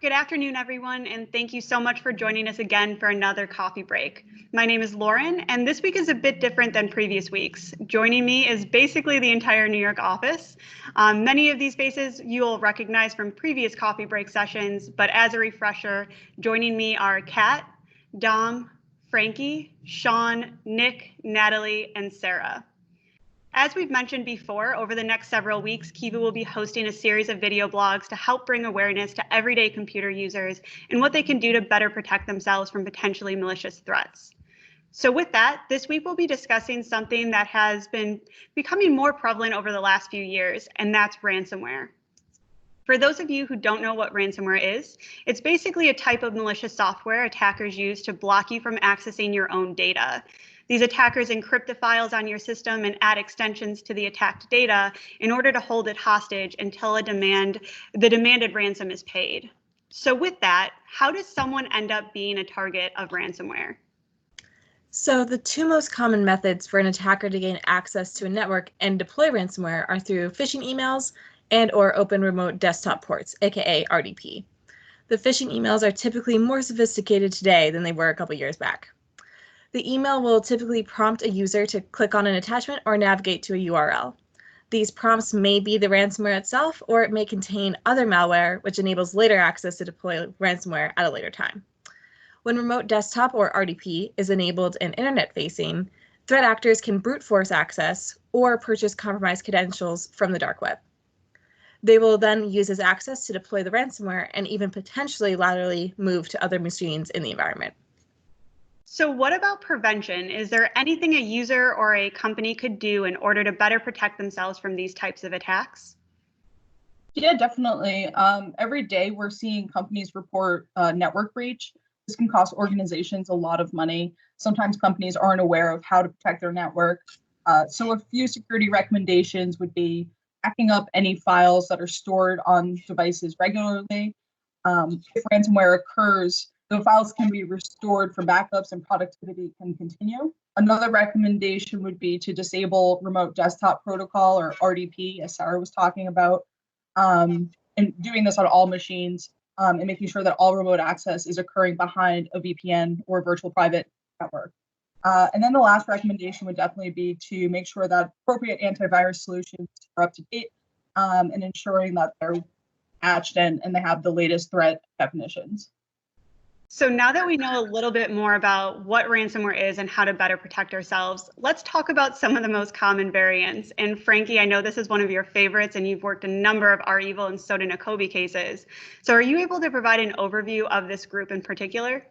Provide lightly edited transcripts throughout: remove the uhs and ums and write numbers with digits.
Good afternoon, everyone, and thank you so much for joining us again for another coffee break. My name is Lauren, and this week is a bit different than previous weeks. Joining me is basically the entire New York office. Many of these faces you'll recognize from previous coffee break sessions, but as a refresher, joining me are Kat, Dom, Frankie, Sean, Nick, Natalie, and Sarah. As we've mentioned before, over the next several weeks, Kivu will be hosting a series of video blogs to help bring awareness to everyday computer users and what they can do to better protect themselves from potentially malicious threats. So with that, this week we'll be discussing something that has been becoming more prevalent over the last few years, and that's ransomware. For those of you who don't know what ransomware is, it's basically a type of malicious software attackers use to block you from accessing your own data. These attackers encrypt the files on your system and add extensions to the attacked data in order to hold it hostage until the demanded ransom is paid. So with that, how does someone end up being a target of ransomware? So the two most common methods for an attacker to gain access to a network and deploy ransomware are through phishing emails and/or open remote desktop ports, aka RDP. The phishing emails are typically more sophisticated today than they were a couple years back. The email will typically prompt a user to click on an attachment or navigate to a URL. These prompts may be the ransomware itself, or it may contain other malware, which enables later access to deploy ransomware at a later time. When remote desktop or RDP is enabled and internet-facing, threat actors can brute force access or purchase compromised credentials from the dark web. They will then use this access to deploy the ransomware and even potentially laterally move to other machines in the environment. So what about prevention? Is there anything a user or a company could do in order to better protect themselves from these types of attacks? Yeah, definitely. Every day we're seeing companies report network breach. This can cost organizations a lot of money. Sometimes companies aren't aware of how to protect their network. So a few security recommendations would be backing up any files that are stored on devices regularly. If ransomware occurs, the files can be restored for backups and productivity can continue. Another recommendation would be to disable remote desktop protocol or RDP, as Sarah was talking about, and doing this on all machines and making sure that all remote access is occurring behind a VPN or virtual private network. And then the last recommendation would definitely be to make sure that appropriate antivirus solutions are up to date and ensuring that they're patched and they have the latest threat definitions. So now that we know a little bit more about what ransomware is and how to better protect ourselves, let's talk about some of the most common variants. And Frankie, I know this is one of your favorites and you've worked a number of REvil and Sodinocobi cases. So are you able to provide an overview of this group in particular?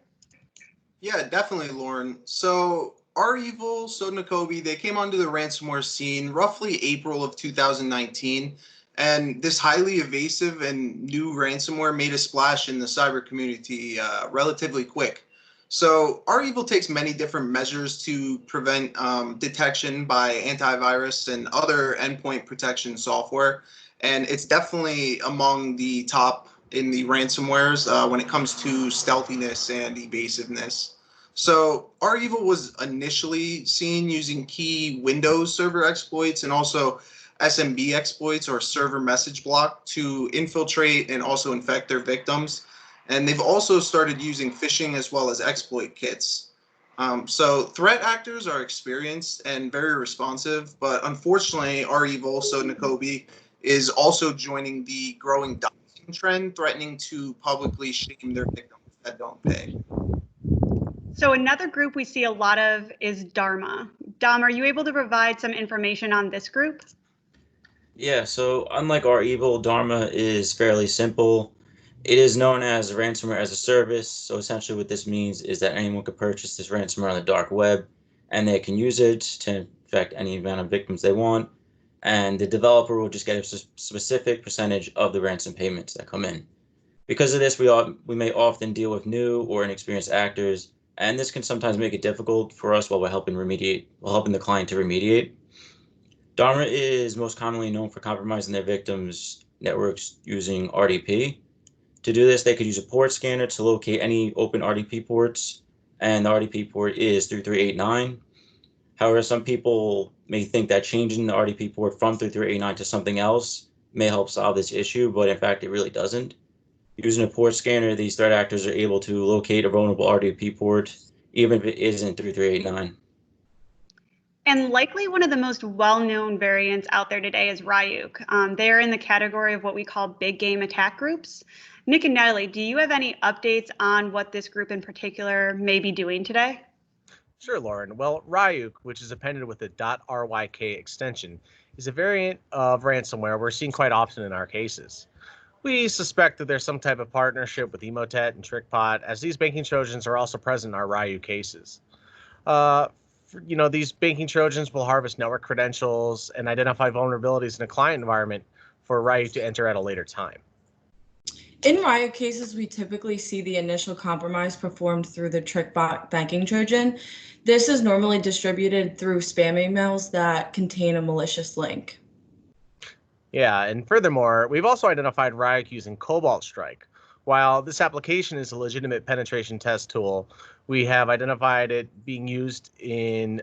Yeah, definitely, Lauren. So REvil, Sodinocobi, they came onto the ransomware scene roughly April of 2019. And this highly evasive and new ransomware made a splash in the cyber community relatively quick. So REvil takes many different measures to prevent detection by antivirus and other endpoint protection software. And it's definitely among the top in the ransomwares when it comes to stealthiness and evasiveness. So REvil was initially seen using key Windows server exploits and also SMB exploits or server message block to infiltrate and also infect their victims. And they've also started using phishing as well as exploit kits. So threat actors are experienced and very responsive, but unfortunately, REvil, Sodinocobi, is also joining the growing doxing trend, threatening to publicly shame their victims that don't pay. So another group we see a lot of is Dharma. Dom, are you able to provide some information on this group? Yeah, so unlike REvil, Dharma is fairly simple. It is known as ransomware as a service. So essentially what this means is that anyone could purchase this ransomware on the dark web and they can use it to infect any amount of victims they want. And the developer will just get a specific percentage of the ransom payments that come in. Because of this, we may often deal with new or inexperienced actors, and this can sometimes make it difficult for us while we're helping the client to remediate. Dharma is most commonly known for compromising their victims' networks using RDP. To do this, they could use a port scanner to locate any open RDP ports, and the RDP port is 3389. However, some people may think that changing the RDP port from 3389 to something else may help solve this issue, but in fact, it really doesn't. Using a port scanner, these threat actors are able to locate a vulnerable RDP port, even if it isn't 3389. And likely one of the most well-known variants out there today is Ryuk. They are in the category of what we call big game attack groups. Nick and Natalie, do you have any updates on what this group in particular may be doing today? Sure, Lauren. Well, Ryuk, which is appended with a .ryk extension, is a variant of ransomware we're seeing quite often in our cases. We suspect that there's some type of partnership with Emotet and TrickPot, as these banking Trojans are also present in our Ryuk cases. These banking Trojans will harvest network credentials and identify vulnerabilities in a client environment for Ryuk to enter at a later time. In Ryuk cases, we typically see the initial compromise performed through the TrickBot banking Trojan. This is normally distributed through spam emails that contain a malicious link. Yeah, and furthermore, we've also identified Ryuk using Cobalt Strike. While this application is a legitimate penetration test tool, we have identified it being used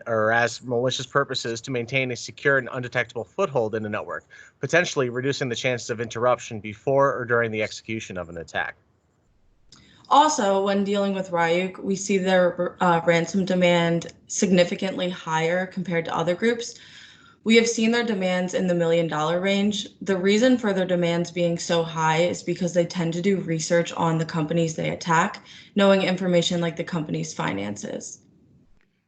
as malicious purposes to maintain a secure and undetectable foothold in the network, potentially reducing the chances of interruption before or during the execution of an attack. Also, when dealing with Ryuk, we see their ransom demand significantly higher compared to other groups. We have seen their demands in the $1 million range. The reason for their demands being so high is because they tend to do research on the companies they attack, knowing information like the company's finances.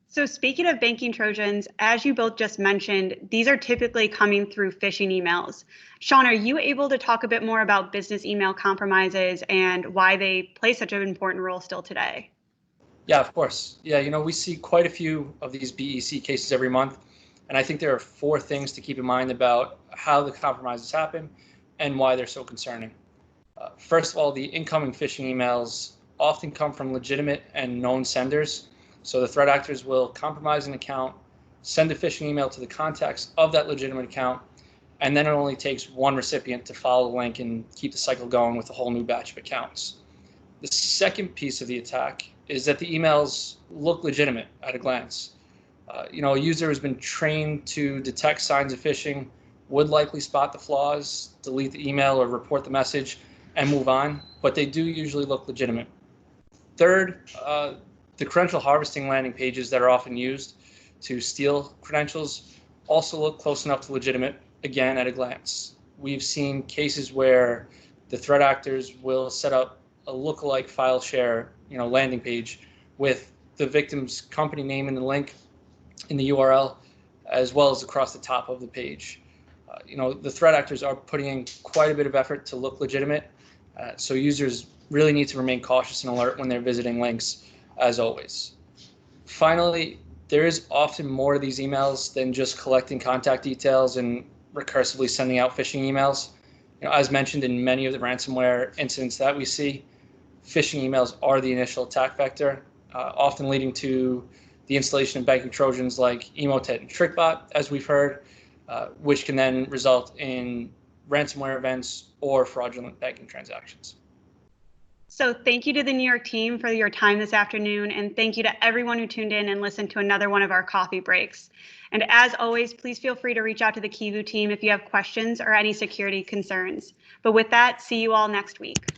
So speaking of banking Trojans, as you both just mentioned, these are typically coming through phishing emails. Sean, are you able to talk a bit more about business email compromises and why they play such an important role still today? Yeah, of course. Yeah, we see quite a few of these BEC cases every month. And I think there are 4 things to keep in mind about how the compromises happen and why they're so concerning. First of all, the incoming phishing emails often come from legitimate and known senders. So the threat actors will compromise an account, send a phishing email to the contacts of that legitimate account, and then it only takes one recipient to follow the link and keep the cycle going with a whole new batch of accounts. The second piece of the attack is that the emails look legitimate at a glance. A user who's been trained to detect signs of phishing would likely spot the flaws, delete the email or report the message, and move on, but they do usually look legitimate. Third, the credential harvesting landing pages that are often used to steal credentials also look close enough to legitimate, again, at a glance. We've seen cases where the threat actors will set up a lookalike file share, landing page with the victim's company name in the link in the URL, as well as across the top of the page. The threat actors are putting in quite a bit of effort to look legitimate, so users really need to remain cautious and alert when they're visiting links, as always. Finally, there is often more to these emails than just collecting contact details and recursively sending out phishing emails. As mentioned in many of the ransomware incidents that we see, phishing emails are the initial attack vector, often leading to the installation of banking Trojans like Emotet and TrickBot, as we've heard, which can then result in ransomware events or fraudulent banking transactions. So thank you to the New York team for your time this afternoon, and thank you to everyone who tuned in and listened to another one of our coffee breaks. And as always, please feel free to reach out to the Kivu team if you have questions or any security concerns. But with that, see you all next week.